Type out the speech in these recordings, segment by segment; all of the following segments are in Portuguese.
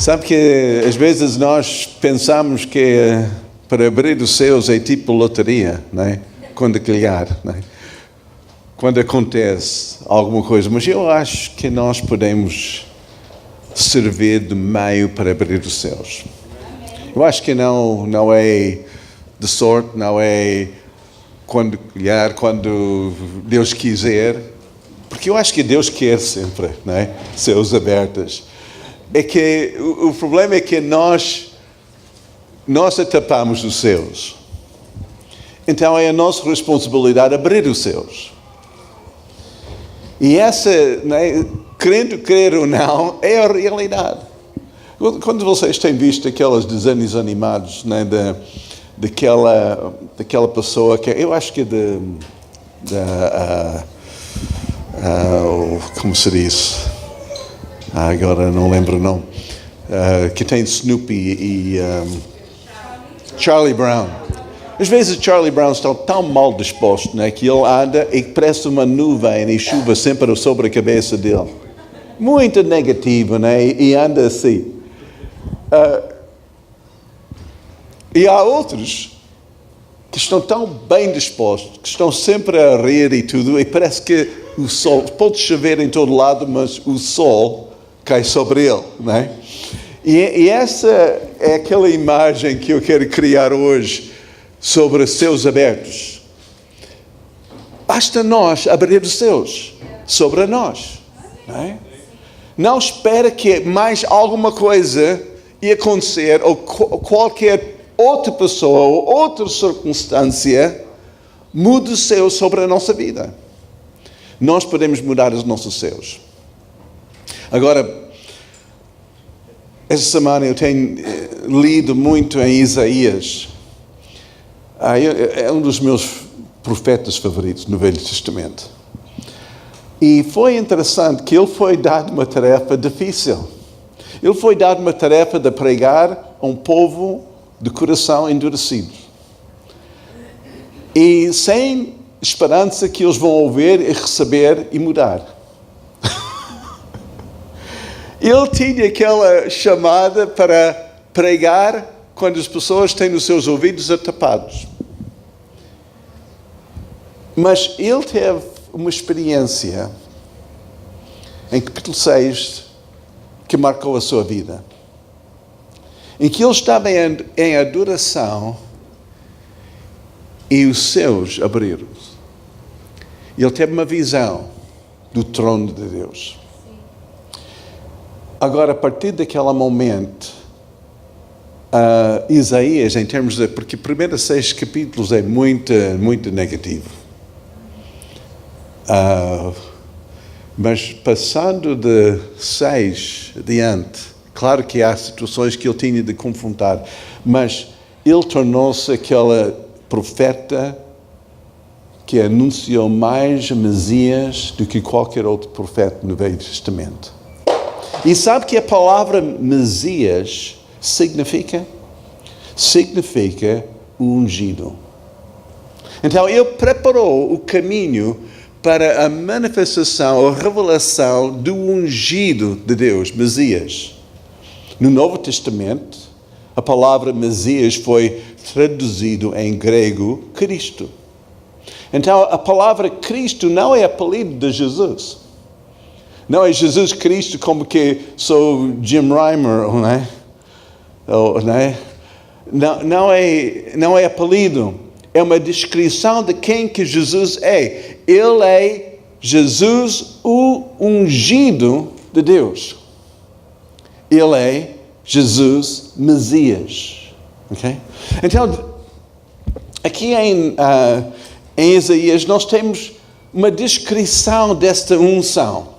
Sabe que às vezes nós pensamos que para abrir os céus é tipo loteria, não é? Quando calhar, não é? Quando acontece alguma coisa. Mas eu acho que nós podemos servir de meio para abrir os céus. Eu acho que não é de sorte, não é quando calhar, quando Deus quiser. Porque eu acho que Deus quer sempre, não é? Céus abertos. É que o problema é que nós atapamos os céus. Então é a nossa responsabilidade abrir os céus. E essa, né, querendo crer ou não, é a realidade. Quando vocês têm visto aqueles desenhos animados, né, daquela pessoa que eu acho que é como se diz? Agora não lembro o nome. Que tem Snoopy e Charlie Brown. Às vezes Charlie Brown está tão mal disposto, né, que ele anda e parece uma nuvem e chuva sempre sobre a cabeça dele. Muito negativo, né, e anda assim. E há outros que estão tão bem dispostos, que estão sempre a rir e tudo, e parece que o sol, pode chover em todo lado, mas o sol cai sobre ele, não é? E essa é aquela imagem que eu quero criar hoje sobre os céus abertos. Basta nós abrir os céus sobre nós, não é? Não espera que mais alguma coisa ia acontecer ou qualquer outra pessoa ou outra circunstância mude o céu sobre a nossa vida. Nós podemos mudar os nossos céus. Agora, esta semana eu tenho lido muito em Isaías. É um dos meus profetas favoritos no Velho Testamento. E foi interessante que ele foi dado uma tarefa difícil. Ele foi dado uma tarefa de pregar a um povo de coração endurecido. E sem esperança que eles vão ouvir e receber e mudar. Ele tinha aquela chamada para pregar quando as pessoas têm os seus ouvidos tapados. Mas ele teve uma experiência em capítulo 6 que marcou a sua vida. Em que ele estava em adoração e os céus abriram-se. Ele teve uma visão do trono de Deus. Agora, a partir daquele momento, Isaías, em termos de... Porque os primeiros 6 capítulos é muito negativo. Mas passando de 6 adiante, claro que há situações que ele tinha de confrontar, mas ele tornou-se aquele profeta que anunciou mais Messias do que qualquer outro profeta no Velho Testamento. E sabe que a palavra Messias significa? Significa o ungido. Então ele preparou o caminho para a manifestação, a revelação do ungido de Deus, Messias. No Novo Testamento, a palavra Messias foi traduzido em grego Cristo. Então a palavra Cristo não é apelido de Jesus. Não é Jesus Cristo como que sou Jim Reimer, não é? Não é apelido. É uma descrição de quem que Jesus é. Ele é Jesus, o ungido de Deus. Ele é Jesus Messias. Okay? Então, aqui em Isaías nós temos uma descrição desta unção.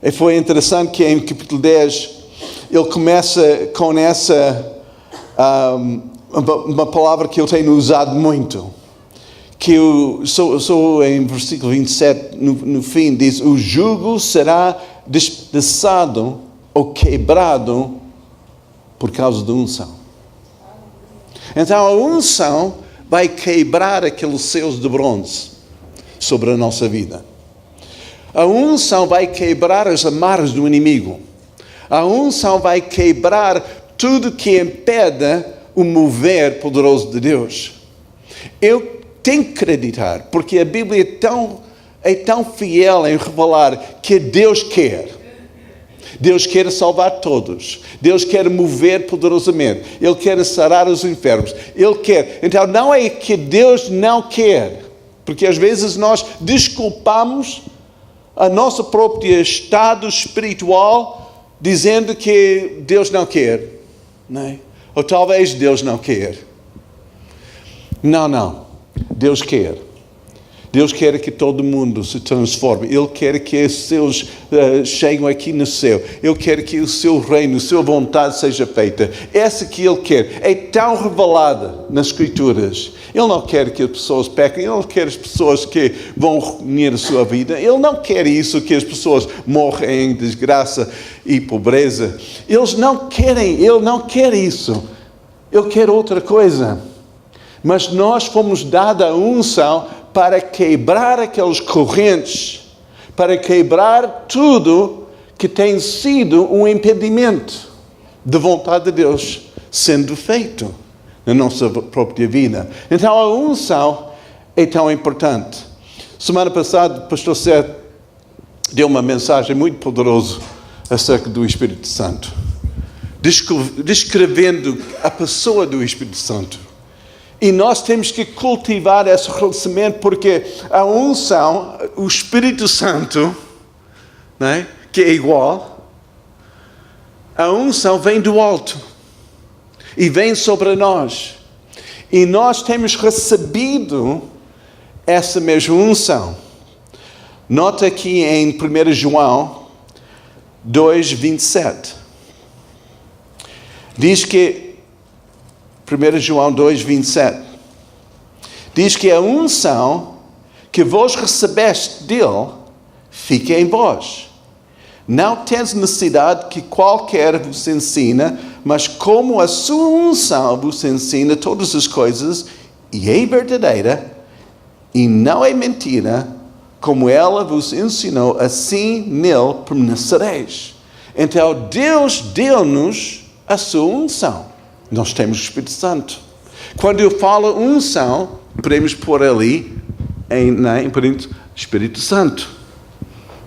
E foi interessante que em capítulo 10 ele começa com essa uma palavra que eu tenho usado muito, que sou em versículo 27 no fim diz: o jugo será despedaçado ou quebrado por causa da unção. Então a unção vai quebrar aqueles selos de bronze sobre a nossa vida. A unção vai quebrar as amarras do inimigo. A unção vai quebrar tudo que impede o mover poderoso de Deus. Eu tenho que acreditar, porque a Bíblia é tão fiel em revelar que Deus quer. Deus quer salvar todos. Deus quer mover poderosamente. Ele quer sarar os enfermos. Ele quer. Então não é que Deus não quer. Porque às vezes nós desculpamos a nosso próprio estado espiritual dizendo que Deus não quer. Não é? Ou talvez Deus não quer. Não. Deus quer. Deus quer que todo mundo se transforme. Ele quer que os seus cheguem aqui no céu. Ele quer que o seu reino, a sua vontade seja feita. Essa que Ele quer é tão revelada nas Escrituras. Ele não quer que as pessoas pequem. Ele não quer as pessoas que vão ruinar a sua vida. Ele não quer isso, que as pessoas morram em desgraça e pobreza. Ele não quer isso. Ele quer outra coisa. Mas nós fomos dados a unção para quebrar aquelas correntes, para quebrar tudo que tem sido um impedimento da vontade de Deus sendo feito na nossa própria vida. Então a unção é tão importante. Semana passada o pastor Sérgio deu uma mensagem muito poderosa acerca do Espírito Santo, descrevendo a pessoa do Espírito Santo. E nós temos que cultivar esse relacionamento, porque a unção, o Espírito Santo, né, que é igual, a unção vem do alto e vem sobre nós. E nós temos recebido essa mesma unção. Nota aqui em 1 João 2:27. Diz que 1 João 2:27. Diz que a unção que vós recebeste dele fica em vós. Não tens necessidade que qualquer vos ensina, mas como a sua unção vos ensina todas as coisas, e é verdadeira, e não é mentira, como ela vos ensinou, assim nele permanecereis. Então Deus deu-nos a sua unção. Nós temos o Espírito Santo. Quando eu falo unção, podemos pôr ali em Espírito Santo.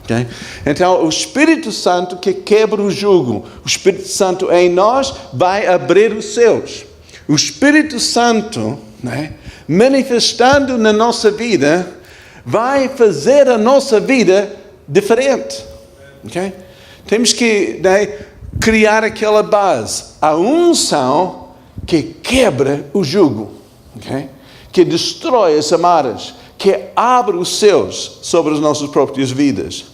Okay? Então, o Espírito Santo que quebra o jugo. O Espírito Santo em nós vai abrir os céus. O Espírito Santo, né, manifestando na nossa vida, vai fazer a nossa vida diferente. Okay? Temos que criar aquela base. A unção que quebra o jugo, okay? Que destrói as amarras, que abre os céus sobre as nossas próprias vidas.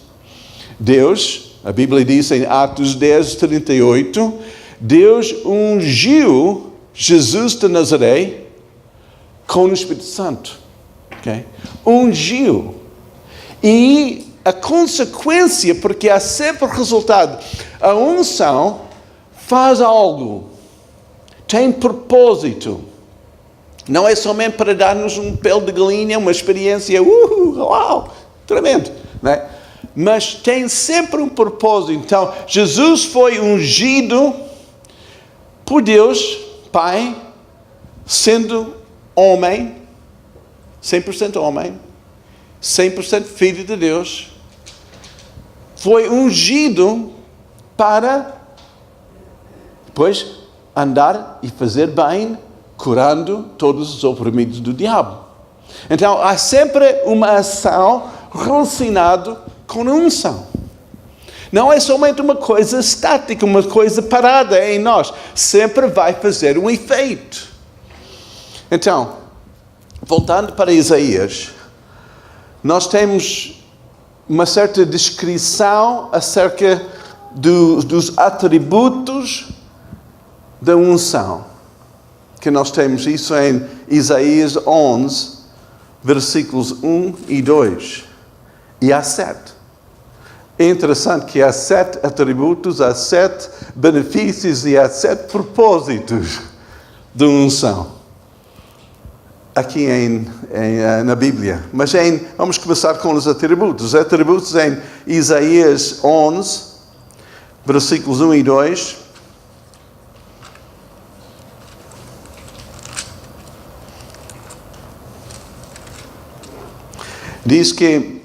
Deus, a Bíblia diz em Atos 10:38, Deus ungiu Jesus de Nazaré com o Espírito Santo. Okay? Ungiu. E a consequência, porque há sempre resultado, a unção faz algo, tem propósito. Não é somente para dar-nos um pelo de galinha, uma experiência, uau, tremendo, né? Mas tem sempre um propósito. Então, Jesus foi ungido por Deus, Pai, sendo homem, 100% homem, 100% filho de Deus. Foi ungido para depois andar e fazer bem, curando todos os oprimidos do diabo. Então, há sempre uma ação relacionada com a unção. Não é somente uma coisa estática, uma coisa parada em nós. Sempre vai fazer um efeito. Então, voltando para Isaías, nós temos uma certa descrição acerca dos atributos da unção. Que nós temos isso em Isaías 11, versículos 1 e 2. E há 7. É interessante que há 7 atributos, há 7 benefícios e há 7 propósitos de unção. Aqui na Bíblia. Mas vamos começar com os atributos. Os atributos em Isaías 11, versículos 1 e 2. Diz que,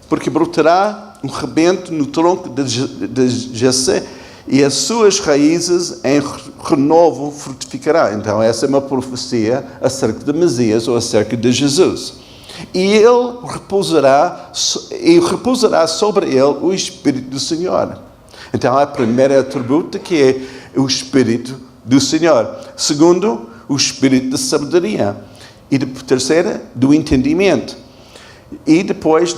porque brotará um rebento no tronco de Jessé, e as suas raízes em renovo frutificará. Então essa é uma profecia acerca de Messias ou acerca de Jesus. E ele repousará sobre ele o Espírito do Senhor. Então a primeira atributo que é o Espírito do Senhor. Segundo, o Espírito de sabedoria. E terceira, do entendimento. E depois,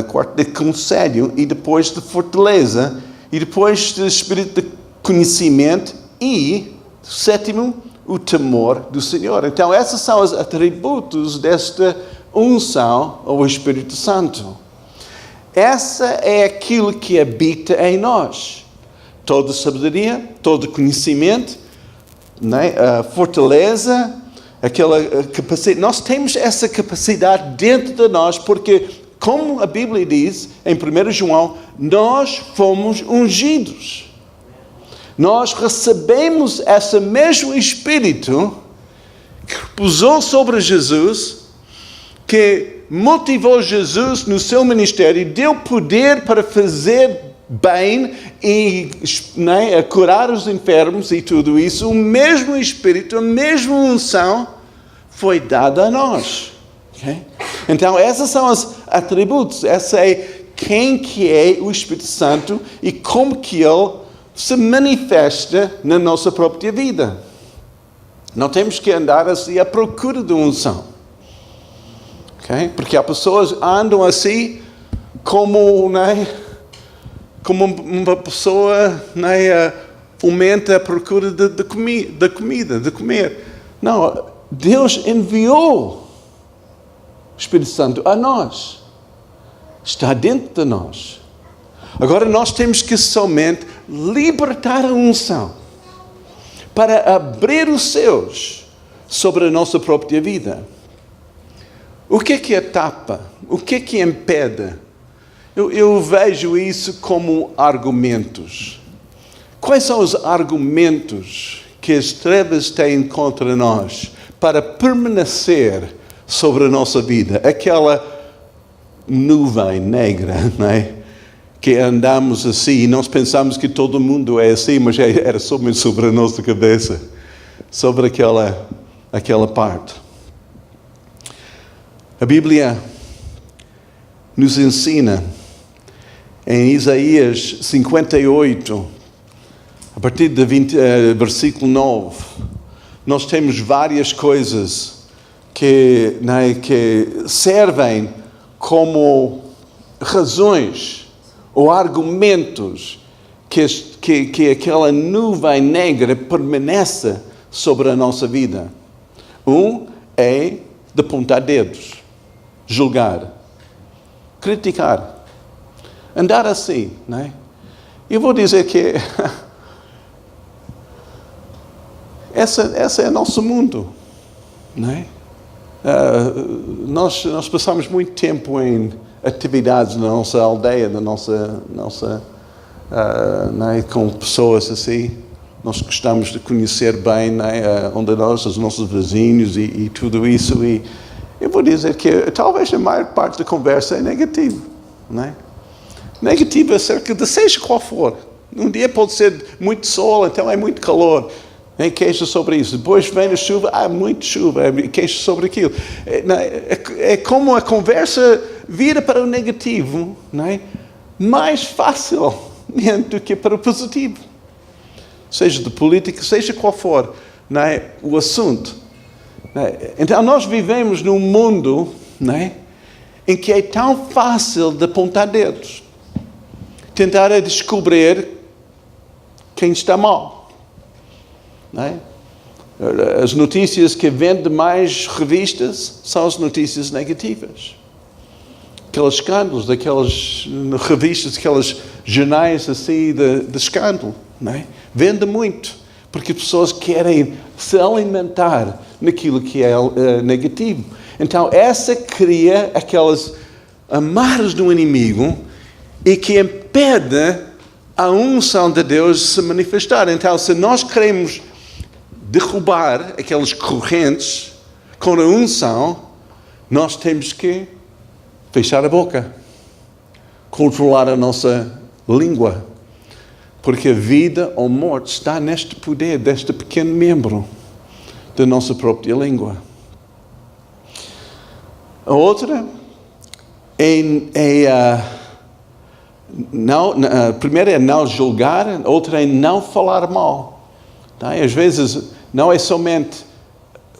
quarto, de conselho. E depois de fortaleza. E depois do Espírito de conhecimento. E, sétimo, o temor do Senhor. Então esses são os atributos desta unção ao Espírito Santo. Essa é aquilo que habita em nós. Toda sabedoria, todo conhecimento, né? A fortaleza, aquela capacidade. Nós temos essa capacidade dentro de nós porque, como a Bíblia diz em 1 João, nós fomos ungidos. Nós recebemos esse mesmo Espírito que repousou sobre Jesus, que motivou Jesus no seu ministério, deu poder para fazer bem e, né, a curar os enfermos e tudo isso. O mesmo Espírito, a mesma unção foi dada a nós. Okay? Então, esses são os atributos. Essa é quem que é o Espírito Santo e como que ele se manifesta na nossa própria vida. Não temos que andar assim à procura de unção. Okay? Porque há pessoas que andam assim como, né, como uma pessoa, né, fomenta a procura de comida, de comer. Não, Deus enviou o Espírito Santo a nós. Está dentro de nós. Agora nós temos que somente libertar a unção para abrir os céus sobre a nossa própria vida. O que é tapa? O que impede? Eu vejo isso como argumentos. Quais são os argumentos que as trevas têm contra nós para permanecer sobre a nossa vida? Aquela nuvem negra, não é? Que andamos assim e nós pensamos que todo mundo é assim, mas era somente sobre a nossa cabeça, sobre aquela parte. A Bíblia nos ensina em Isaías 58, a partir do versículo 9, nós temos várias coisas que servem como razões ou argumentos que aquela nuvem negra permaneça sobre a nossa vida. Um é de apontar dedos, julgar, criticar, andar assim, não é? Eu vou dizer que essa é o nosso mundo, não é? Nós passamos muito tempo em atividades na nossa aldeia, na nossa não é? Com pessoas assim. Nós gostamos de conhecer bem, não é? Onde nós, os nossos vizinhos e tudo isso. E eu vou dizer que talvez a maior parte da conversa é negativa, não é? Negativa acerca de seja qual for. Um dia pode ser muito sol, então é muito calor. Queixa sobre isso. Depois vem a chuva, muito chuva, queixa sobre aquilo. É como a conversa vira para o negativo, não é? Mais facilmente do que para o positivo. Seja de política, seja qual for, não é? O assunto. Não é? Então nós vivemos num mundo, não é? Em que é tão fácil de apontar dedos. Tentar descobrir quem está mal. Não é? As notícias que vendem mais revistas são as notícias negativas. Aqueles escândalos, daquelas revistas, aqueles jornais assim de escândalo. Não é? Vende muito, porque as pessoas querem se alimentar naquilo que é negativo. Então essa cria aquelas amarras do inimigo e que impede a unção de Deus se manifestar. Então, se nós queremos derrubar aquelas correntes com a unção, nós temos que fechar a boca, controlar a nossa língua, porque a vida ou morte está neste poder, deste pequeno membro da nossa própria língua. A outra a primeira é não julgar, a outra é não falar mal. Tá? Às vezes não é somente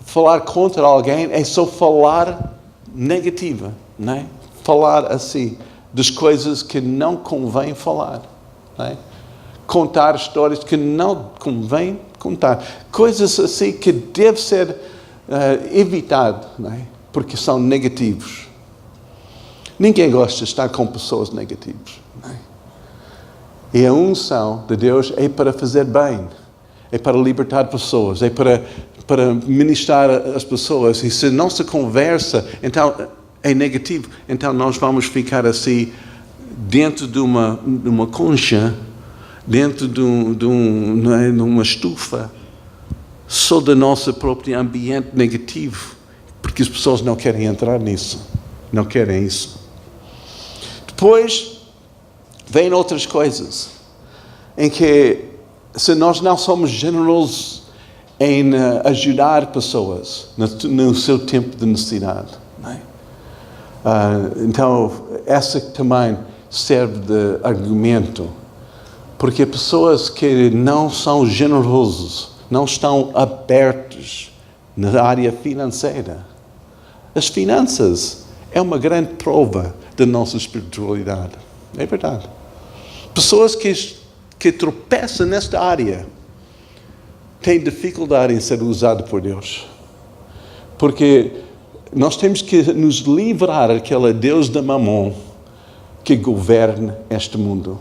falar contra alguém, é só falar negativa, não é? Falar assim das coisas que não convém falar, não é? Contar histórias que não convém contar, coisas assim que deve ser evitado, não é? Porque são negativos. Ninguém gosta de estar com pessoas negativas, não é? E a unção de Deus é para fazer bem, é para libertar pessoas, é para ministrar as pessoas. E se nossa conversa então é negativo, então nós vamos ficar assim dentro de uma concha, dentro de uma estufa, só do nosso próprio ambiente negativo, porque as pessoas não querem entrar nisso, não querem isso. Depois vêm outras coisas, em que se nós não somos generosos em ajudar pessoas no seu tempo de necessidade, não é? Então, essa também serve de argumento, porque pessoas que não são generosos, não estão abertos na área financeira. As finanças é uma grande prova da nossa espiritualidade. É verdade. Pessoas que tropeçam nesta área têm dificuldade em ser usadas por Deus. Porque nós temos que nos livrar daquele Deus da mamon que governa este mundo.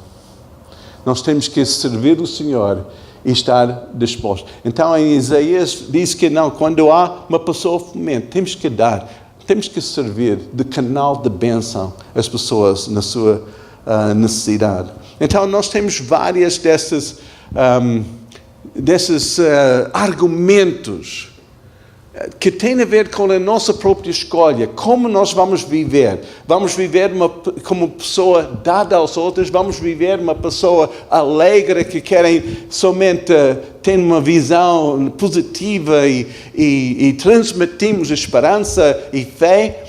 Nós temos que servir o Senhor e estar dispostos. Então, em Isaías diz que não, quando há uma pessoa faminta, temos que dar, temos que servir de canal de bênção às pessoas na sua necessidade. Então, nós temos várias desses argumentos que têm a ver com a nossa própria escolha, como nós vamos viver. Vamos viver como pessoa dada aos outros, vamos viver uma pessoa alegre que querem somente ter uma visão positiva e transmitimos esperança e fé,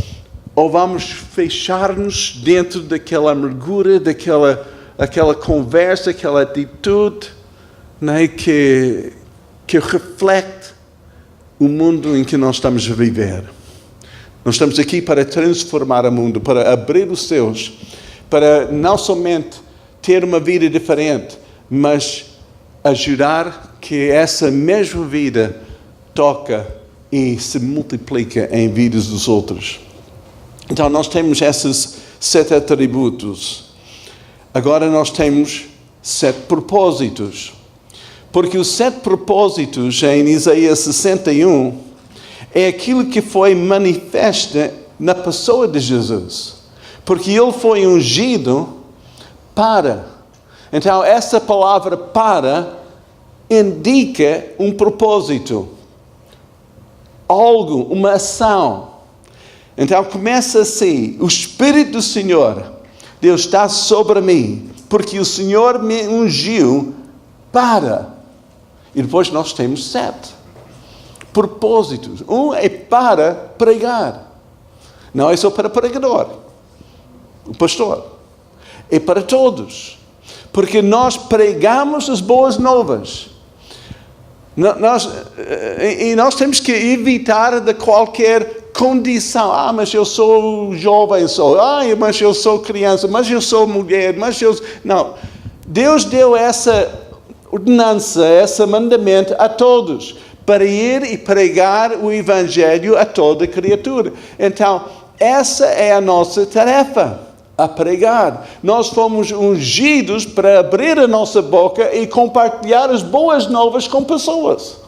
ou vamos fechar-nos dentro daquela amargura, daquela conversa, aquela atitude, né, que reflete o mundo em que nós estamos a viver. Nós estamos aqui para transformar o mundo, para abrir os céus, para não somente ter uma vida diferente, mas ajudar que essa mesma vida toca e se multiplica em vidas dos outros. Então nós temos esses 7 atributos. Agora nós temos 7 propósitos. Porque os 7 propósitos em Isaías 61 é aquilo que foi manifesto na pessoa de Jesus. Porque ele foi ungido para. Então, essa palavra para indica um propósito. Algo, uma ação. Então, começa assim. O Espírito do Senhor, Deus está sobre mim, porque o Senhor me ungiu para. E depois nós temos 7 propósitos. Um é para pregar. Não é só para o pregador, o pastor. É para todos. Porque nós pregamos as boas novas. Nós temos que evitar de qualquer condição. Mas eu sou jovem só. Mas eu sou criança. Mas eu sou mulher. Não. Deus deu essa ordenança, esse mandamento a todos, para ir e pregar o Evangelho a toda criatura. Então, essa é a nossa tarefa, a pregar. Nós fomos ungidos para abrir a nossa boca e compartilhar as boas novas com pessoas.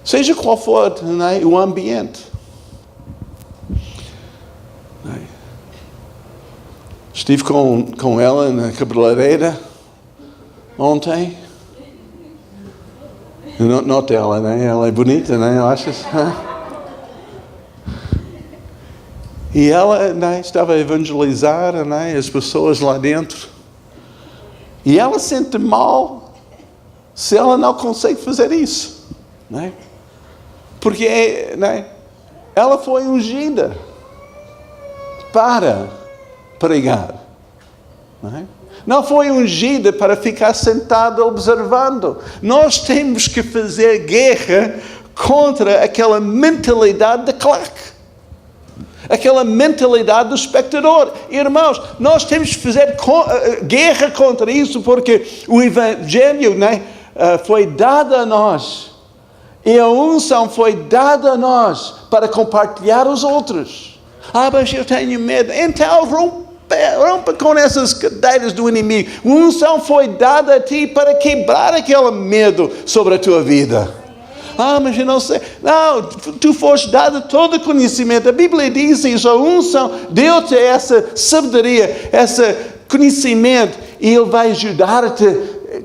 Seja qual for, né, o ambiente. Estive com ela na cabeleireira ontem. Nota ela, né? Ela é bonita, né? Achas? E ela, né, estava a evangelizar, né, as pessoas lá dentro. E ela sente mal se ela não consegue fazer isso, né? Porque, né, ela foi ungida para pregar, né? Não foi ungida para ficar sentada observando. Nós temos que fazer guerra contra aquela mentalidade de claque. Aquela mentalidade do espectador. Irmãos, nós temos que fazer guerra contra isso, porque o Evangelho, né, foi dado a nós. E a unção foi dada a nós para compartilhar os outros. Mas eu tenho medo. Então rompa com essas cadeiras do inimigo. A unção foi dada a ti para quebrar aquele medo sobre a tua vida. Mas eu não sei. Não, tu foste dado todo conhecimento. A Bíblia diz isso. A unção deu-te essa sabedoria, esse conhecimento. E Ele vai ajudar-te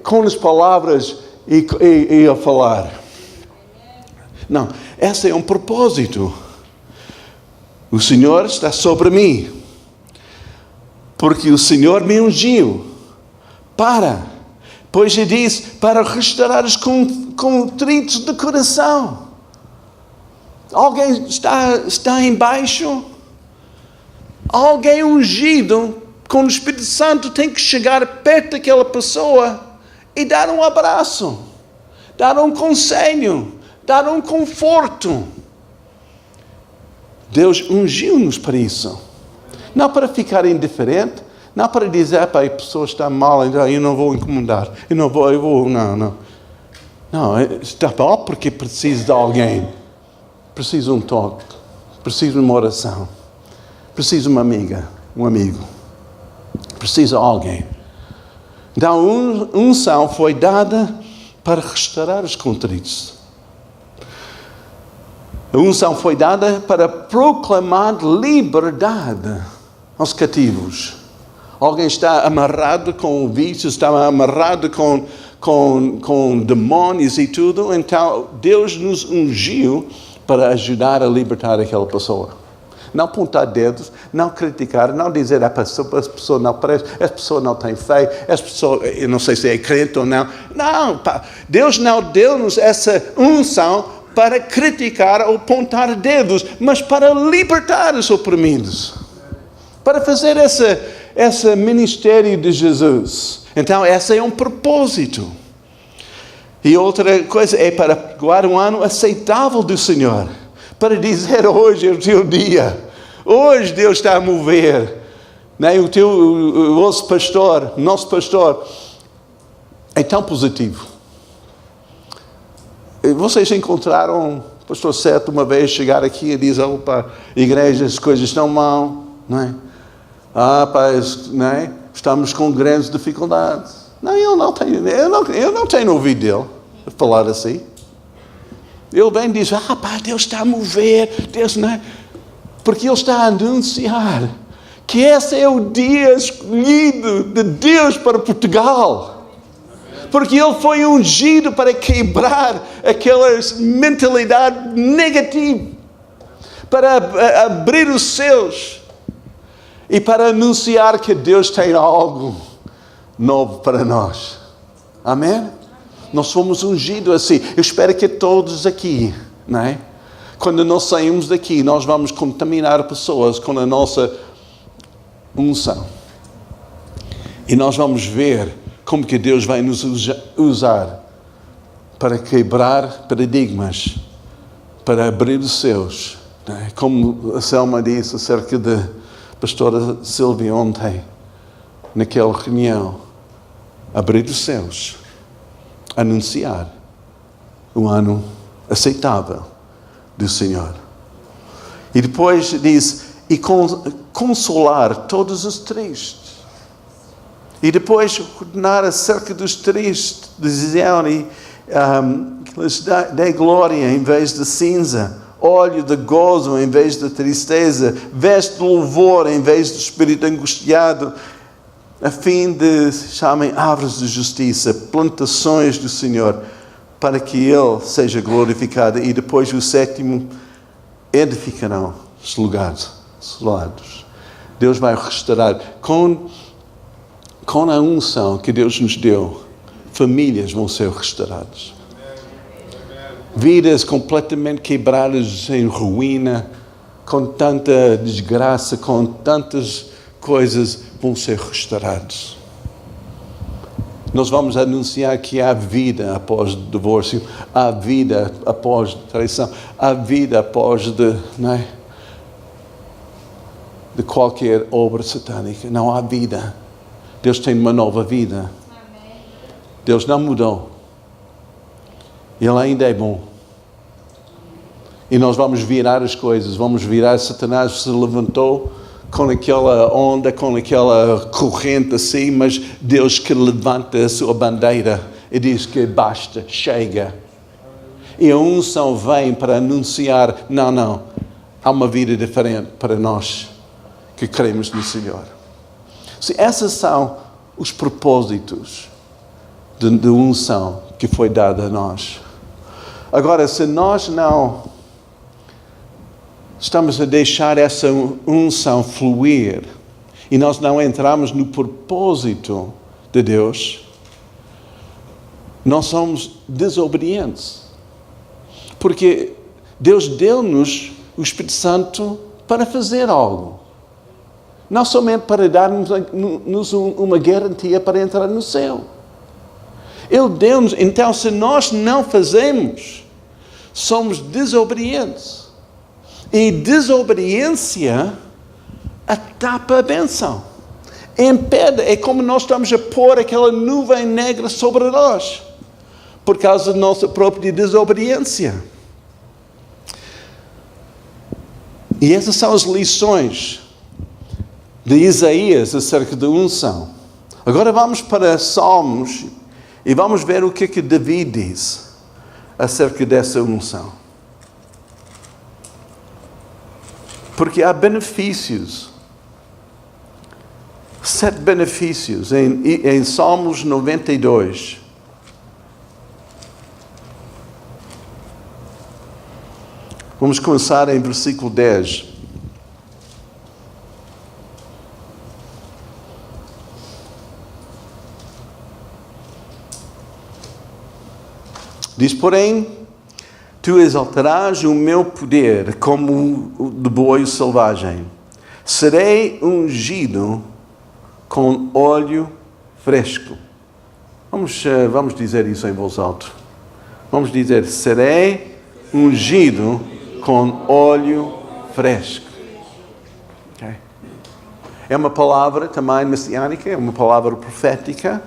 com as palavras e a falar. Não, esse é um propósito. O Senhor está sobre mim. Porque o Senhor me ungiu pois Ele diz, para restaurar os contritos de coração. Alguém está embaixo? Alguém ungido com o Espírito Santo tem que chegar perto daquela pessoa e dar um abraço, dar um conselho, dar um conforto. Deus ungiu-nos para isso. Não para ficar indiferente, não para dizer, a pessoa está mal, então eu não vou incomodar, não. Não, está mal porque precisa de alguém. Precisa de um toque, precisa de uma oração, precisa de uma amiga, um amigo. Precisa de alguém. Então, a unção foi dada para restaurar os contritos. A unção foi dada para proclamar liberdade aos cativos. Alguém está amarrado com vícios, está amarrado com demônios e tudo. Então, Deus nos ungiu para ajudar a libertar aquela pessoa. Não apontar dedos, não criticar, não dizer a pessoa não presta, essa pessoa não tem fé, essa pessoa, eu não sei se é crente ou não. Não, Deus não deu-nos essa unção para criticar ou apontar dedos, mas para libertar os oprimidos. Para fazer esse ministério de Jesus. Então, esse é um propósito. E outra coisa é para pegar um ano aceitável do Senhor. Para dizer, hoje é o teu dia. Hoje Deus está a mover. Né? O nosso pastor, é tão positivo. Vocês encontraram o pastor Sete uma vez chegar aqui e dizer, igreja, as coisas estão mal, não é? Estamos com grandes dificuldades. Não, eu não tenho ouvido dele falar assim. Ele vem e diz, Deus está a mover, Deus, não é? Porque Ele está a anunciar que esse é o dia escolhido de Deus para Portugal. Porque Ele foi ungido para quebrar aquela mentalidade negativa, para abrir os céus e para anunciar que Deus tem algo novo para nós. Amém? Nós fomos ungidos assim. Eu espero que todos aqui, não é? Quando nós saímos daqui, nós vamos contaminar pessoas com a nossa unção. E nós vamos ver como que Deus vai nos usar para quebrar paradigmas, para abrir os céus. Não é? Como a Selma disse acerca da pastora Silvia ontem, naquela reunião, abrir os céus, anunciar um ano aceitável do Senhor. E depois diz, e consolar todos os tristes. E depois ordenar acerca dos tristes, dizendo que lhes dê glória em vez de cinza, óleo de gozo em vez de tristeza, veste de louvor em vez de espírito angustiado, a fim de se chamem árvores de justiça, plantações do Senhor, para que Ele seja glorificado. E depois o sétimo, edificarão os lugares isolados. Deus vai restaurar. Com a unção que Deus nos deu, famílias vão ser restauradas. Vidas completamente quebradas em ruína, com tanta desgraça, com tantas coisas, vão ser restaurados. Nós vamos anunciar que há vida após o divórcio, há vida após traição, há vida após de qualquer obra satânica. Não há vida. Deus tem uma nova vida. Deus não mudou. Ele ainda é bom. E nós vamos virar as coisas. Vamos virar. Satanás se levantou com aquela onda, com aquela corrente assim, mas Deus que levanta a sua bandeira e diz que basta, chega. E a unção vem para anunciar, não, há uma vida diferente para nós que cremos no Senhor. Esses são os propósitos de unção que foi dada a nós. Agora, se nós não estamos a deixar essa unção fluir e nós não entramos no propósito de Deus, nós somos desobedientes. Porque Deus deu-nos o Espírito Santo para fazer algo. Não somente para dar-nos uma garantia para entrar no céu. Ele deu-nos. Então, se nós não fazemos, somos desobedientes. E desobediência atapa a bênção. Impede. É como nós estamos a pôr aquela nuvem negra sobre nós, por causa da nossa própria desobediência. E essas são as lições de Isaías acerca da unção. Agora vamos para Salmos e vamos ver o que David diz acerca dessa unção. Porque há benefícios, 7 benefícios em Salmos 92. Vamos começar em versículo 10. Diz, porém, tu exaltarás o meu poder como o de boi selvagem. Serei ungido com óleo fresco. Vamos dizer isso em voz alta. Vamos dizer, serei ungido com óleo fresco. Okay. É uma palavra também messiânica, é uma palavra profética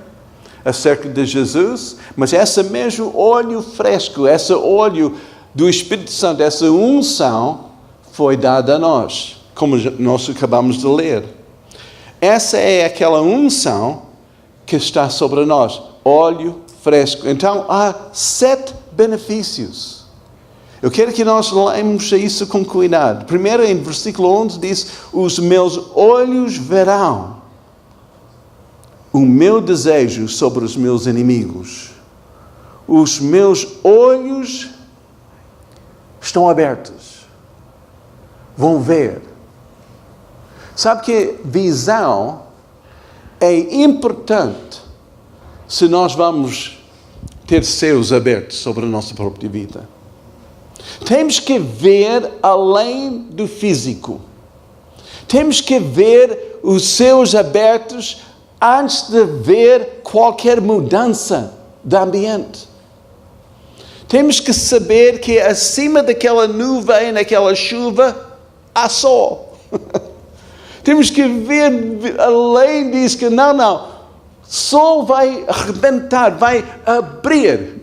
acerca de Jesus, mas esse mesmo óleo fresco, esse óleo do Espírito Santo, essa unção foi dada a nós, como nós acabamos de ler. Essa é aquela unção que está sobre nós, óleo fresco. Então há 7 benefícios. Eu quero que nós lemos isso com cuidado. Primeiro, em versículo 11, diz, os meus olhos verão o meu desejo sobre os meus inimigos. Os meus olhos estão abertos. Vão ver. Sabe que visão é importante se nós vamos ter céus abertos sobre a nossa própria vida. Temos que ver além do físico. Temos que ver os céus abertos antes de ver qualquer mudança de ambiente. Temos que saber que acima daquela nuvem, naquela chuva, há sol. Temos que ver além disso que não, sol vai arrebentar, vai abrir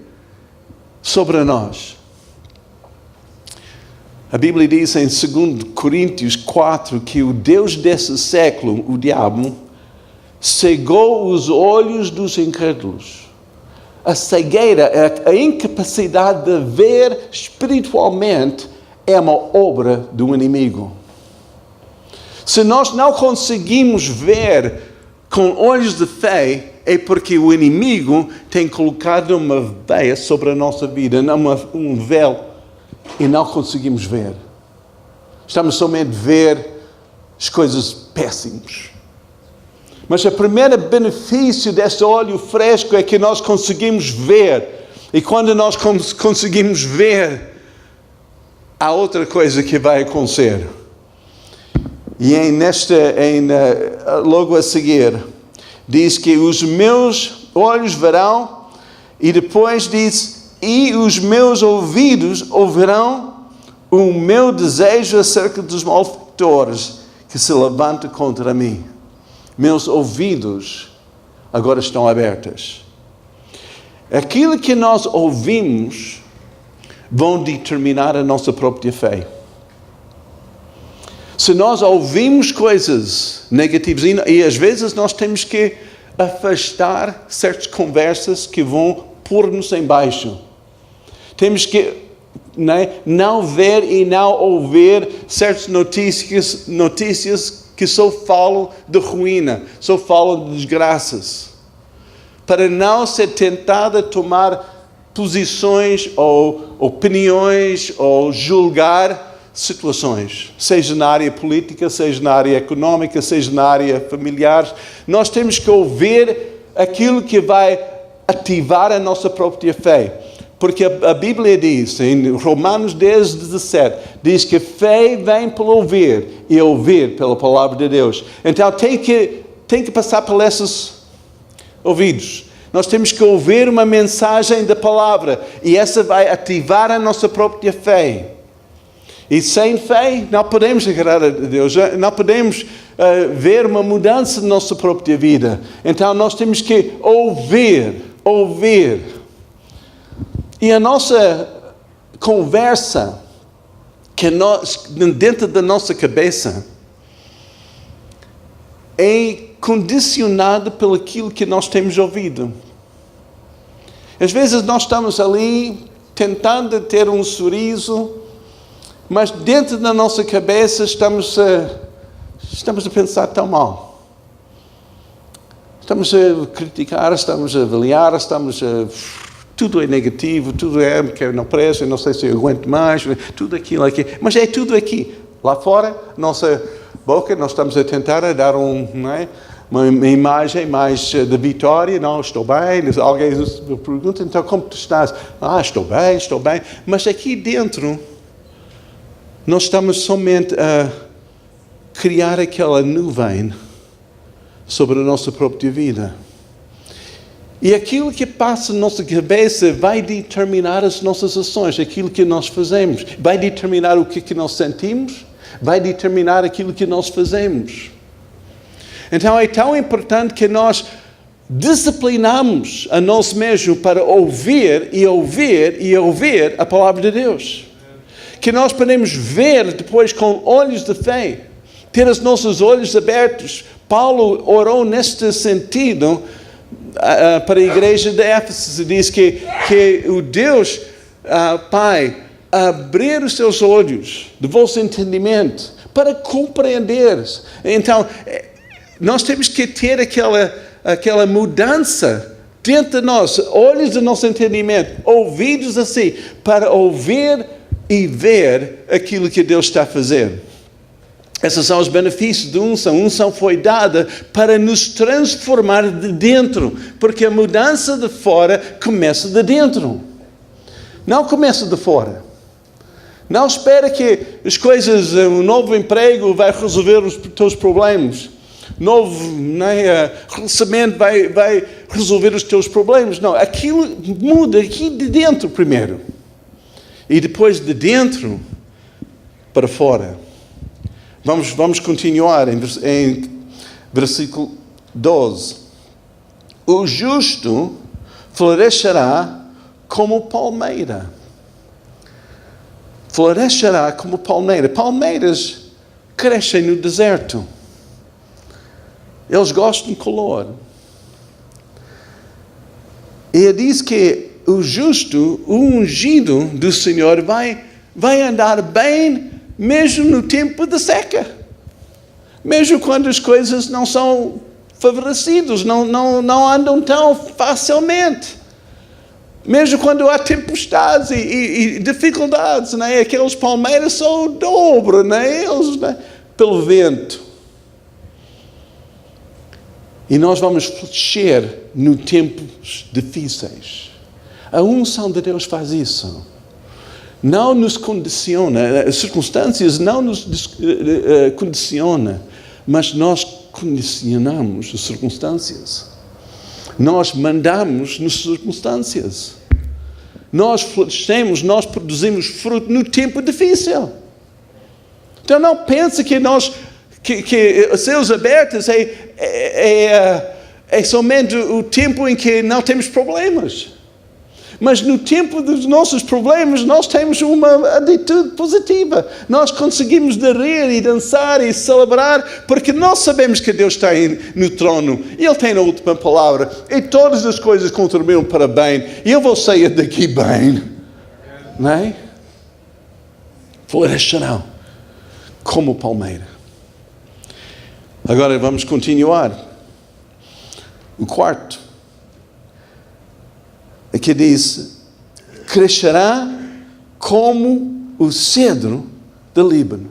sobre nós. A Bíblia diz em 2 Coríntios 4 que o Deus desse século, o diabo, cegou os olhos dos incrédulos. A cegueira, a incapacidade de ver espiritualmente é uma obra do inimigo. Se nós não conseguimos ver com olhos de fé, é porque o inimigo tem colocado uma veia sobre a nossa vida, um véu, e não conseguimos ver. Estamos somente a ver as coisas péssimas. Mas o primeiro benefício desse óleo fresco é que nós conseguimos ver. E quando nós conseguimos ver, há outra coisa que vai acontecer. E logo a seguir, diz que os meus olhos verão, e depois diz, e os meus ouvidos ouvirão o meu desejo acerca dos malfeitores que se levantam contra mim. Meus ouvidos agora estão abertos. Aquilo que nós ouvimos vão determinar a nossa própria fé. Se nós ouvimos coisas negativas, e às vezes nós temos que afastar certas conversas que vão pôr-nos em baixo. Temos que não ver e não ouvir certas notícias que só falam de ruína, só falam de desgraças. Para não ser tentado a tomar posições ou opiniões ou julgar situações, seja na área política, seja na área económica, seja na área familiar. Nós temos que ouvir aquilo que vai ativar a nossa própria fé. Porque a Bíblia diz, em Romanos 10:17, diz que fé vem pelo ouvir e ouvir pela palavra de Deus. Então tem que passar por esses ouvidos. Nós temos que ouvir uma mensagem da palavra e essa vai ativar a nossa própria fé. E sem fé não podemos agradar a Deus, não podemos ver uma mudança na nossa própria vida. Então nós temos que ouvir. E a nossa conversa, dentro da nossa cabeça, é condicionada pelo aquilo que nós temos ouvido. Às vezes nós estamos ali tentando ter um sorriso, mas dentro da nossa cabeça estamos a pensar tão mal. Estamos a criticar, estamos a avaliar, tudo é negativo, tudo é que eu não presto, eu não sei se eu aguento mais, tudo aquilo aqui. Mas é tudo aqui. Lá fora, nossa boca, nós estamos a tentar dar uma imagem mais de vitória. Não, estou bem. Alguém me pergunta, então como tu estás? Estou bem. Mas aqui dentro, nós estamos somente a criar aquela nuvem sobre a nossa própria vida. E aquilo que passa na nossa cabeça vai determinar as nossas ações, aquilo que nós fazemos. Vai determinar o que nós sentimos, vai determinar aquilo que nós fazemos. Então é tão importante que nós disciplinamos a nós mesmos para ouvir a palavra de Deus. Que nós podemos ver depois com olhos de fé, ter os nossos olhos abertos. Paulo orou neste sentido para a igreja de Éfeso. Diz que o Deus, Pai, abrir os seus olhos do vosso entendimento para compreender. Então, nós temos que ter aquela mudança dentro de nós, olhos do nosso entendimento, ouvidos assim, para ouvir e ver aquilo que Deus está a fazer. Esses são os benefícios de unção. A unção foi dada para nos transformar de dentro, porque a mudança de fora começa de dentro, não começa de fora. Não espera que as coisas, um novo emprego vai resolver os teus problemas, novo relacionamento vai resolver os teus problemas. Não, aquilo muda aqui de dentro primeiro, e depois de dentro para fora. Vamos continuar em versículo 12. O justo florescerá como palmeira. Florescerá como palmeira. Palmeiras crescem no deserto. Eles gostam de calor. E diz que o justo, o ungido do Senhor, vai vai andar bem mesmo no tempo de seca. Mesmo quando as coisas não são favorecidas, não andam tão facilmente. Mesmo quando há tempestades e dificuldades, não é? Aqueles palmeiras são o dobro, não é? Eles, não é? Pelo vento. E nós vamos florescer no tempos difíceis. A unção de Deus faz isso. Não nos condiciona, as circunstâncias não nos condiciona, mas nós condicionamos as circunstâncias. Nós mandamos nas circunstâncias. Nós florescemos, nós produzimos fruto no tempo difícil. Então não pense que céus abertos é somente o tempo em que não temos problemas. Mas no tempo dos nossos problemas, nós temos uma atitude positiva. Nós conseguimos rir e dançar e celebrar, porque nós sabemos que Deus está no trono. E Ele tem a última palavra. E todas as coisas contribuem para bem. E eu vou sair daqui bem. Não é? Florescerão como palmeira. Agora vamos continuar. O quarto. Aqui diz, crescerá como o cedro do Líbano.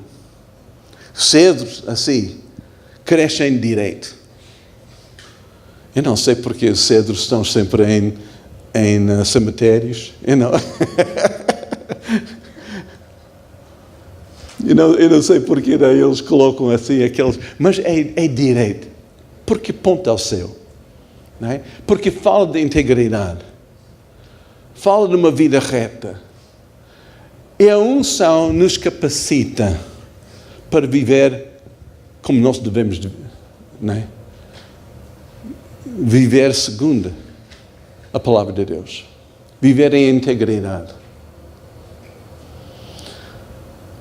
Cedros, assim, crescem direito. Eu não sei porque os cedros estão sempre em cemitérios. Eu não sei porque eles colocam assim aqueles... Mas é direito. Porque ponta ao céu. Não é? Porque fala de integridade. Fala de uma vida reta. E a unção nos capacita para viver como nós devemos, não é? Viver segundo a palavra de Deus. Viver em integridade.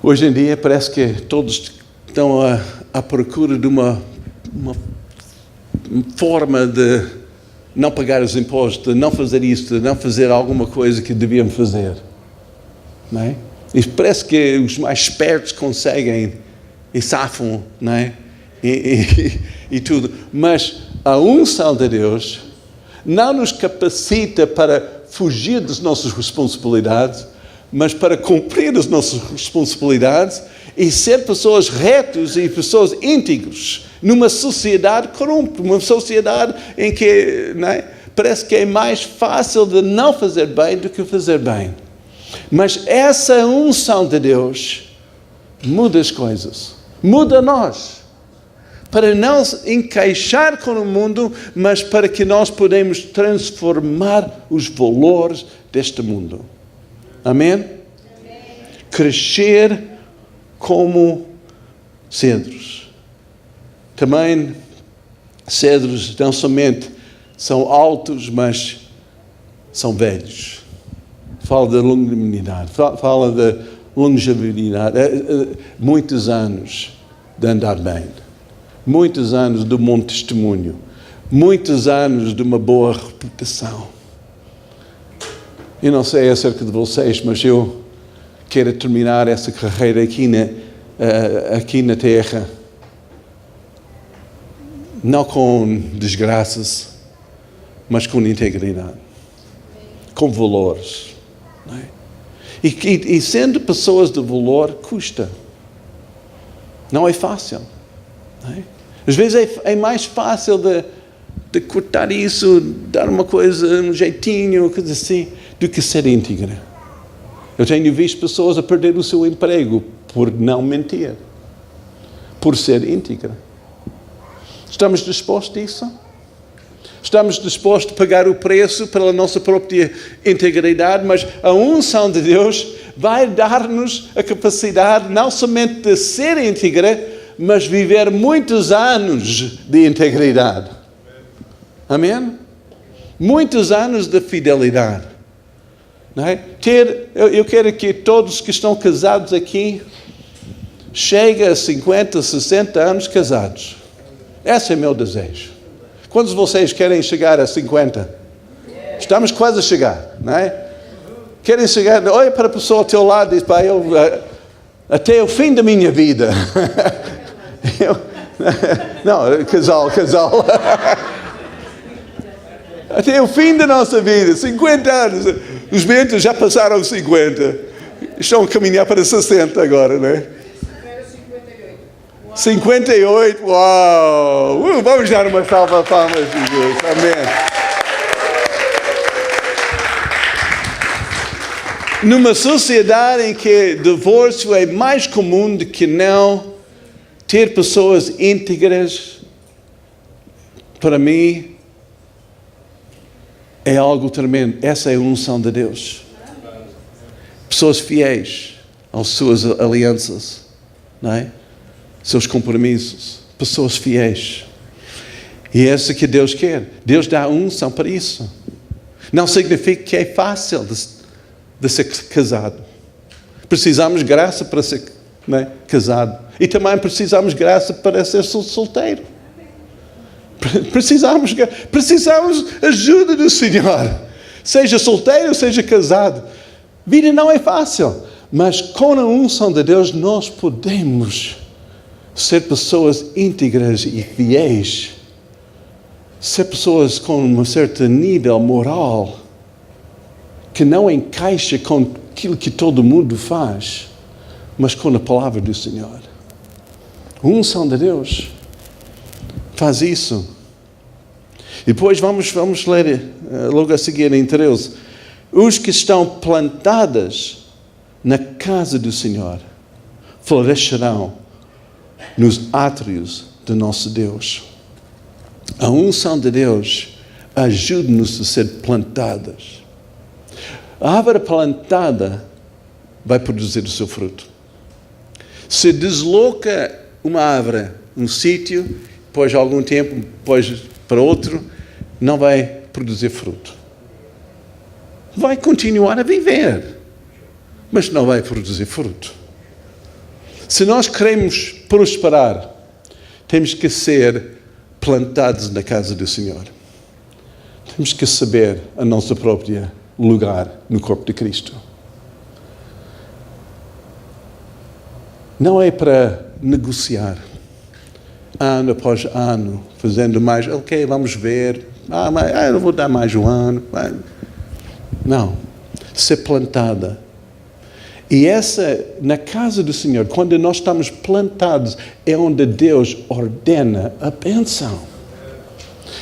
Hoje em dia parece que todos estão à procura de uma forma de não pagar os impostos, de não fazer isto, de não fazer alguma coisa que devíamos fazer. Não é? E parece que os mais espertos conseguem e safam, não é? E tudo. Mas a unção de Deus não nos capacita para fugir das nossas responsabilidades, mas para cumprir as nossas responsabilidades e ser pessoas retas e pessoas íntegras numa sociedade corrupta, uma sociedade em que, não é, parece que é mais fácil de não fazer bem do que fazer bem. Mas essa unção de Deus muda as coisas, muda nós, para não encaixar com o mundo, mas para que nós podemos transformar os valores deste mundo. Amém? Amém. Crescer como cedros. Também, cedros não somente são altos, mas são velhos. Fala da longanimidade, fala da longevidade. Muitos anos de andar bem. Muitos anos de um bom testemunho. Muitos anos de uma boa reputação. Eu não sei acerca de vocês, mas eu quero terminar essa carreira aqui na Terra. Não com desgraças, mas com integridade. Com valores. Não é? E sendo pessoas de valor, custa. Não é fácil. Não é? Às vezes é mais fácil de cortar isso, dar uma coisa, um jeitinho, coisa assim, do que ser íntegra. Eu tenho visto pessoas a perder o seu emprego por não mentir. Por ser íntegra. Estamos dispostos a isso? Estamos dispostos a pagar o preço pela nossa própria integridade, mas a unção de Deus vai dar-nos a capacidade não somente de ser íntegra, mas viver muitos anos de integridade. Amém? Muitos anos de fidelidade. Não é? Eu quero que todos que estão casados aqui cheguem a 50, 60 anos casados. Esse é meu desejo. Quantos de vocês querem chegar a 50? Estamos quase a chegar, não é? Querem chegar, olha para a pessoa ao teu lado e diz, pai, até o fim da minha vida. Não, casal. Até o fim da nossa vida, 50 anos. Os mentos já passaram 50. Estão a caminhar para 60 agora, não é? 58, uau! Vamos dar uma salva de palmas, Jesus. Amém. Numa sociedade em que divórcio é mais comum do que não, ter pessoas íntegras, para mim, é algo tremendo. Essa é a unção de Deus. Pessoas fiéis às suas alianças, não é? Seus compromissos. Pessoas fiéis. E é isso que Deus quer. Deus dá unção para isso. Não significa que é fácil de ser casado. Precisamos graça para ser, não é, casado. E também precisamos graça para ser solteiro. Precisamos ajuda do Senhor. Seja solteiro, seja casado. Vida não é fácil. Mas com a unção de Deus nós podemos ser pessoas íntegras e fiéis. Ser pessoas com um certo nível moral que não encaixa com aquilo que todo mundo faz, mas com a palavra do Senhor. A unção de Deus faz isso. E depois vamos ler logo a seguir em 13. Os que estão plantadas na casa do Senhor florescerão nos átrios do nosso Deus. A unção de Deus ajuda-nos a ser plantadas. A árvore plantada vai produzir o seu fruto. Se desloca uma árvore um sítio, depois de algum tempo, depois para outro, não vai produzir fruto. Vai continuar a viver, mas não vai produzir fruto. Se nós queremos prosperar, temos que ser plantados na casa do Senhor. Temos que saber a nossa própria lugar no corpo de Cristo. Não é para negociar ano após ano, fazendo mais, ok, vamos ver, eu vou dar mais um ano. Não, ser plantada. E essa, na casa do Senhor, quando nós estamos plantados, é onde Deus ordena a bênção.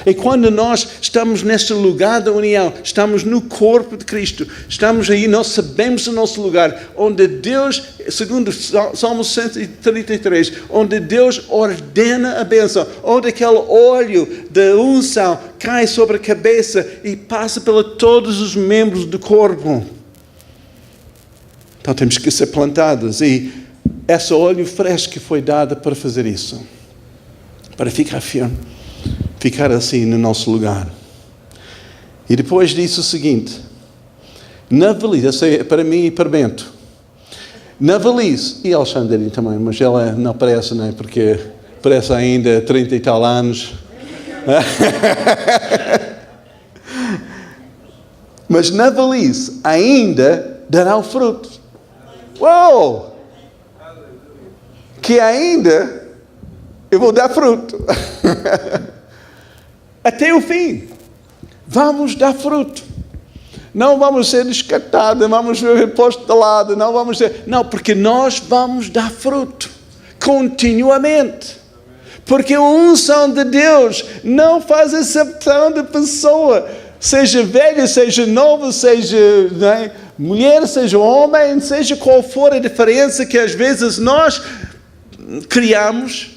E quando nós estamos neste lugar da união, estamos no corpo de Cristo, estamos aí, nós sabemos o nosso lugar, onde Deus, segundo Salmo 133, onde Deus ordena a bênção, onde aquele óleo da unção cai sobre a cabeça e passa por todos os membros do corpo. Então temos que ser plantados, e esse óleo fresco foi dado para fazer isso, para ficar firme, ficar assim no nosso lugar. E depois disse o seguinte, na velhice, essa é para mim e para Bento, na velhice, e Alexandre também, mas ela não aparece, não é? Porque parece ainda 30 e tal anos. Mas na velhice ainda dará o fruto. Uou! Que ainda eu vou dar fruto. Até o fim. Vamos dar fruto. Não vamos ser descartados, vamos ser postos de lado, não vamos ser... Não, porque nós vamos dar fruto. Continuamente. Porque a unção de Deus não faz acepção de pessoa. Seja velho, seja novo, seja... Não é? Mulher, seja homem, seja qual for a diferença que às vezes nós criamos,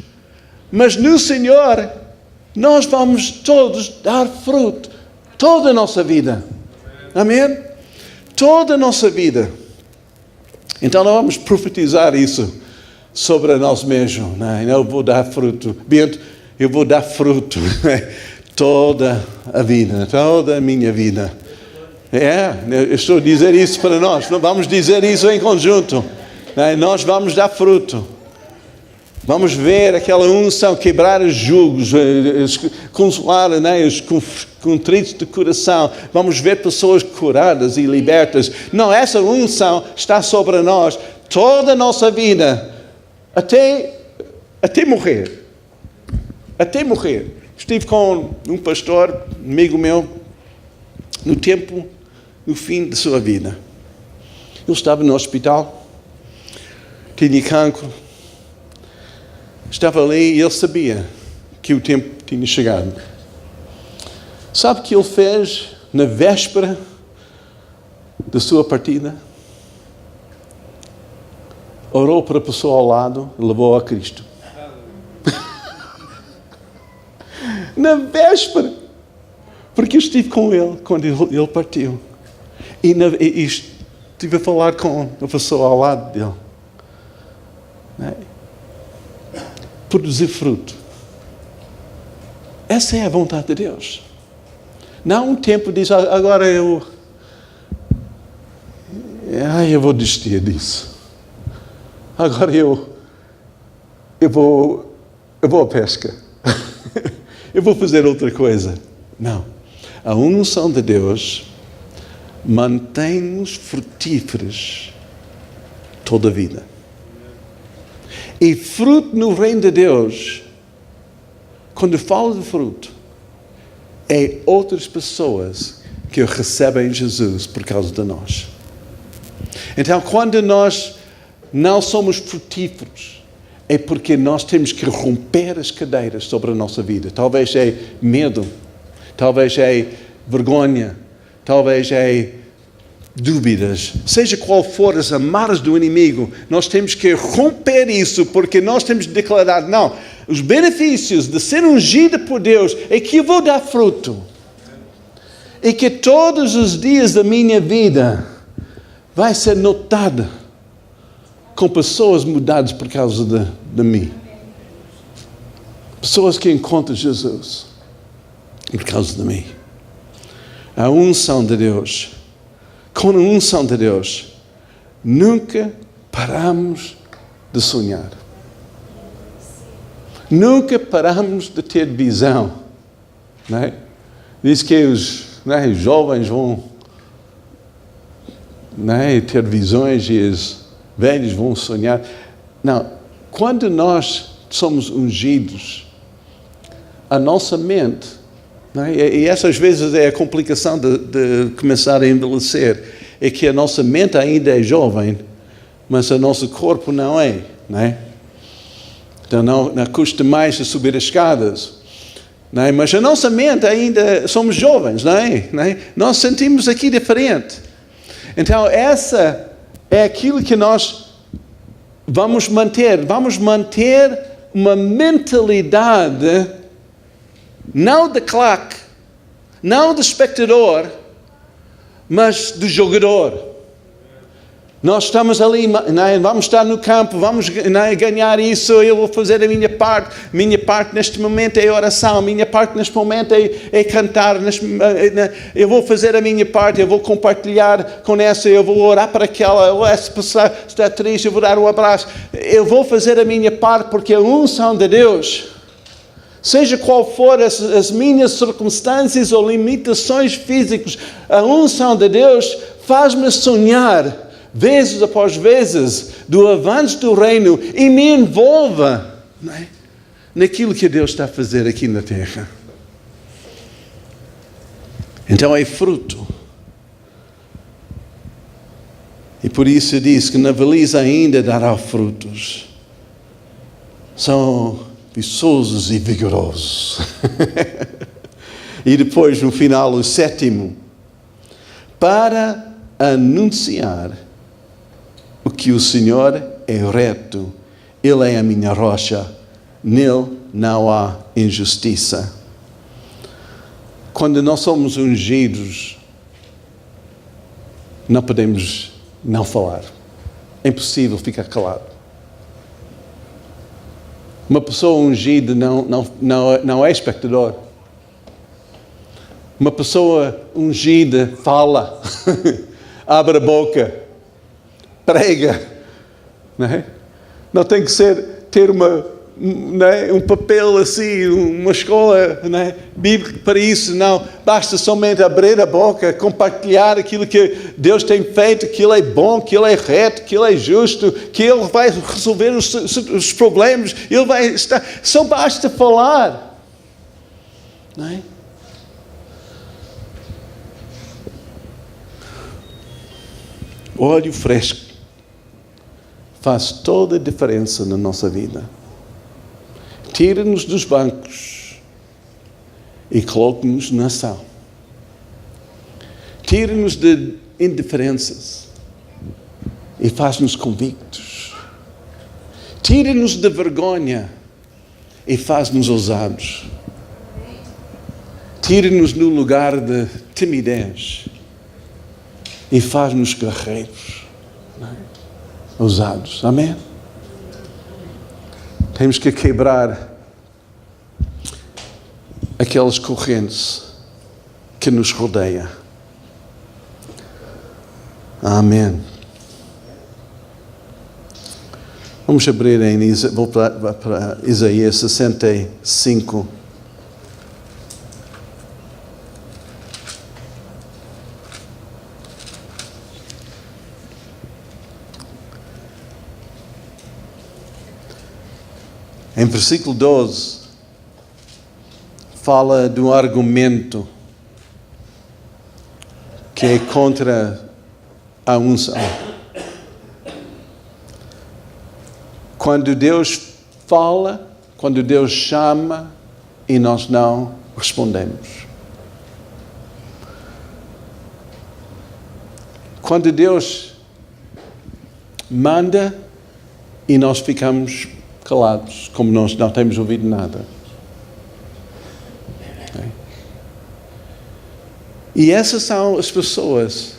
mas no Senhor nós vamos todos dar fruto, toda a nossa vida. Amém? Toda a nossa vida. Então nós vamos profetizar isso sobre nós mesmos. Não, eu vou dar fruto. Bento, eu vou dar fruto toda a vida, toda a minha vida. Eu estou a dizer isso para nós. Não vamos dizer isso em conjunto. Nós vamos dar fruto. Vamos ver aquela unção quebrar os julgos, consolar, né, os contritos de coração. Vamos ver pessoas curadas e libertas. Não, essa unção está sobre nós toda a nossa vida, até morrer. Até morrer. Estive com um pastor, amigo meu, no fim de sua vida. Ele estava no hospital, tinha cancro. Estava ali e ele sabia que o tempo tinha chegado. Sabe o que ele fez na véspera da sua partida? Orou para a pessoa ao lado e levou a Cristo. Na véspera. Porque eu estive com ele quando ele partiu. E estive a falar com a pessoa ao lado dele. Não é? Produzir fruto. Essa é a vontade de Deus. Não um tempo diz, agora eu vou desistir disso. Agora eu vou à pesca. Eu vou fazer outra coisa. Não. A unção de Deus mantém-nos frutíferos toda a vida. E fruto no reino de Deus, quando eu falo de fruto, é outras pessoas que recebem Jesus por causa de nós. Então, quando nós não somos frutíferos, é porque nós temos que romper as cadeiras sobre a nossa vida. Talvez é medo, talvez é vergonha, talvez é dúvidas, seja qual for as amarras do inimigo, nós temos que romper isso, porque nós temos de declarar, não, os benefícios de ser ungido por Deus é que eu vou dar fruto. E que todos os dias da minha vida vai ser notada com pessoas mudadas por causa de mim. Pessoas que encontram Jesus por causa de mim. A unção de Deus. Com a unção de Deus, nunca paramos de sonhar. Nunca paramos de ter visão. Não é? Diz que os jovens vão ter visões e os velhos vão sonhar. Não, quando nós somos ungidos, a nossa mente, e essas vezes é a complicação de começar a envelhecer, é que a nossa mente ainda é jovem, mas o nosso corpo não é, não é? Então não custa mais a subir as escadas, não é? Mas a nossa mente ainda, somos jovens, não é? Não é? Nós sentimos aqui diferente. Então essa é aquilo que nós vamos manter uma mentalidade não de claque, não de espectador, mas do jogador. Nós estamos ali, vamos estar no campo, vamos ganhar isso, eu vou fazer a minha parte. Minha parte neste momento é oração, minha parte neste momento é cantar, eu vou fazer a minha parte, eu vou compartilhar com essa, eu vou orar para aquela, essa pessoa está triste, eu vou dar um abraço. Eu vou fazer a minha parte porque a unção de Deus, seja qual for as minhas circunstâncias ou limitações físicas, a unção de Deus faz-me sonhar, vezes após vezes, do avanço do reino e me envolva naquilo que Deus está a fazer aqui na terra. Então é fruto. E por isso diz que na velhice ainda dará frutos. São viçosos e vigorosos. E depois, no final, o 7º, para anunciar o que o Senhor é reto, Ele é a minha rocha, nele não há injustiça. Quando nós somos ungidos, não podemos não falar. É impossível ficar calado. Uma pessoa ungida não é espectador. Uma pessoa ungida fala, abre a boca, prega. Não tem que ter né, um papel assim, uma escola, né, bíblica para isso. Não, basta somente abrir a boca, compartilhar aquilo que Deus tem feito, que Ele é bom, que Ele é reto, que Ele é justo, que Ele vai resolver os problemas, Ele vai estar... Só basta falar. Não é? Óleo fresco faz toda a diferença na nossa vida. Tira-nos dos bancos e coloca-nos na ação. Tira-nos de indiferenças e faz-nos convictos. Tira-nos da vergonha e faz-nos ousados. Tira-nos no lugar de timidez e faz-nos guerreiros, ousados. Amém? Temos que quebrar aquelas correntes que nos rodeiam. Amém. Vamos abrir vou para Isaías 65. Em versículo 12, fala de um argumento que é contra a unção. Quando Deus fala, quando Deus chama e nós não respondemos. Quando Deus manda e nós ficamos calados, como nós não temos ouvido nada. Okay? E essas são as pessoas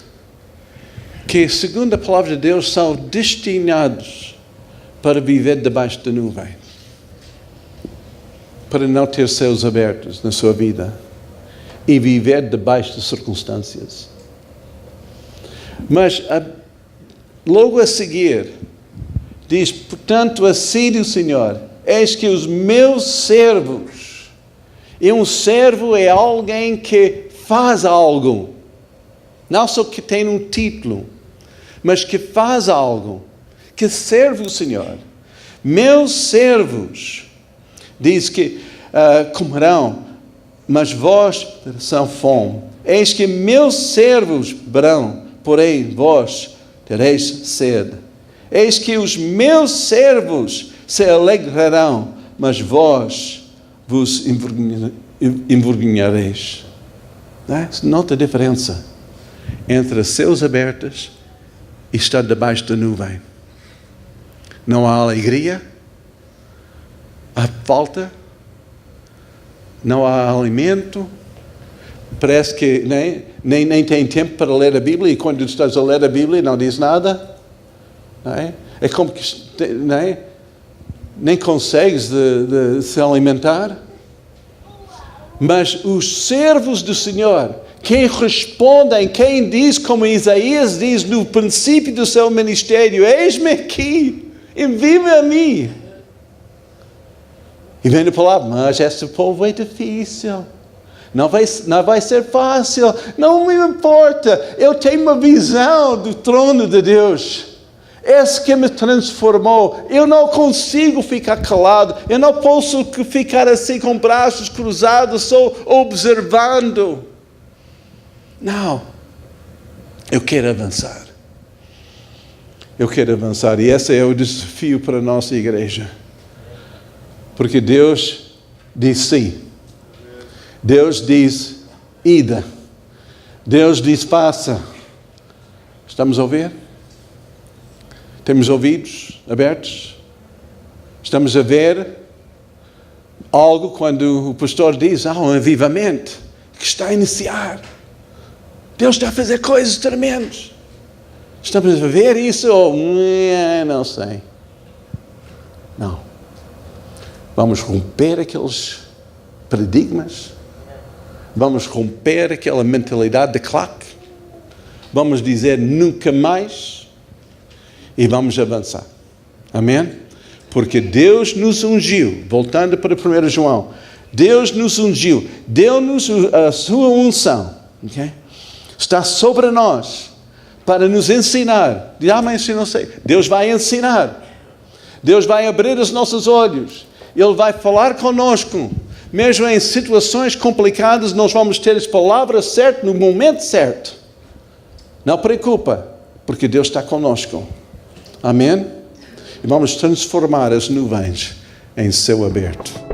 que, segundo a palavra de Deus, são destinados para viver debaixo da nuvem, para não ter céus abertos na sua vida e viver debaixo de circunstâncias. Mas logo a seguir diz, portanto, assim diz o Senhor, eis que os meus servos, e um servo é alguém que faz algo, não só que tem um título, mas que faz algo, que serve o Senhor. Meus servos, diz que comerão, mas vós terão fome. Eis que meus servos beberão, porém vós tereis sede. Eis que os meus servos se alegrarão, mas vós vos envergonhareis. Nota a diferença entre céus abertos e estar debaixo da nuvem. Não há alegria, há falta, não há alimento, parece que nem tem tempo para ler a Bíblia, e quando estás a ler a Bíblia não diz nada. Não é? É como que nem consegues de se alimentar. Mas os servos do Senhor, quem respondem, quem diz, como Isaías diz no princípio do seu ministério, eis-me aqui, envia-me a mim. E vem a palavra, mas este povo é difícil, não vai ser fácil, não me importa, eu tenho uma visão do trono de Deus. Esse que me transformou, eu não consigo ficar calado, eu não posso ficar assim com braços cruzados, só observando. Não, eu quero avançar. Eu quero avançar, e esse é o desafio para a nossa igreja. Porque Deus diz sim, Deus diz ida, Deus diz faça. Estamos a ouvir? Temos ouvidos abertos? Estamos a ver algo quando o pastor diz, um avivamento que está a iniciar. Deus está a fazer coisas tremendas. Estamos a ver isso ou não sei. Não. Vamos romper aqueles paradigmas. Vamos romper aquela mentalidade de claque. Vamos dizer nunca mais. E vamos avançar. Amém? Porque Deus nos ungiu, voltando para 1 João, Deus nos ungiu, deu-nos a sua unção, okay? Está sobre nós para nos ensinar. Mas eu não sei. Deus vai ensinar. Deus vai abrir os nossos olhos. Ele vai falar conosco. Mesmo em situações complicadas, nós vamos ter as palavras certas no momento certo. Não preocupa, porque Deus está conosco. Amém? E vamos transformar as nuvens em céu aberto.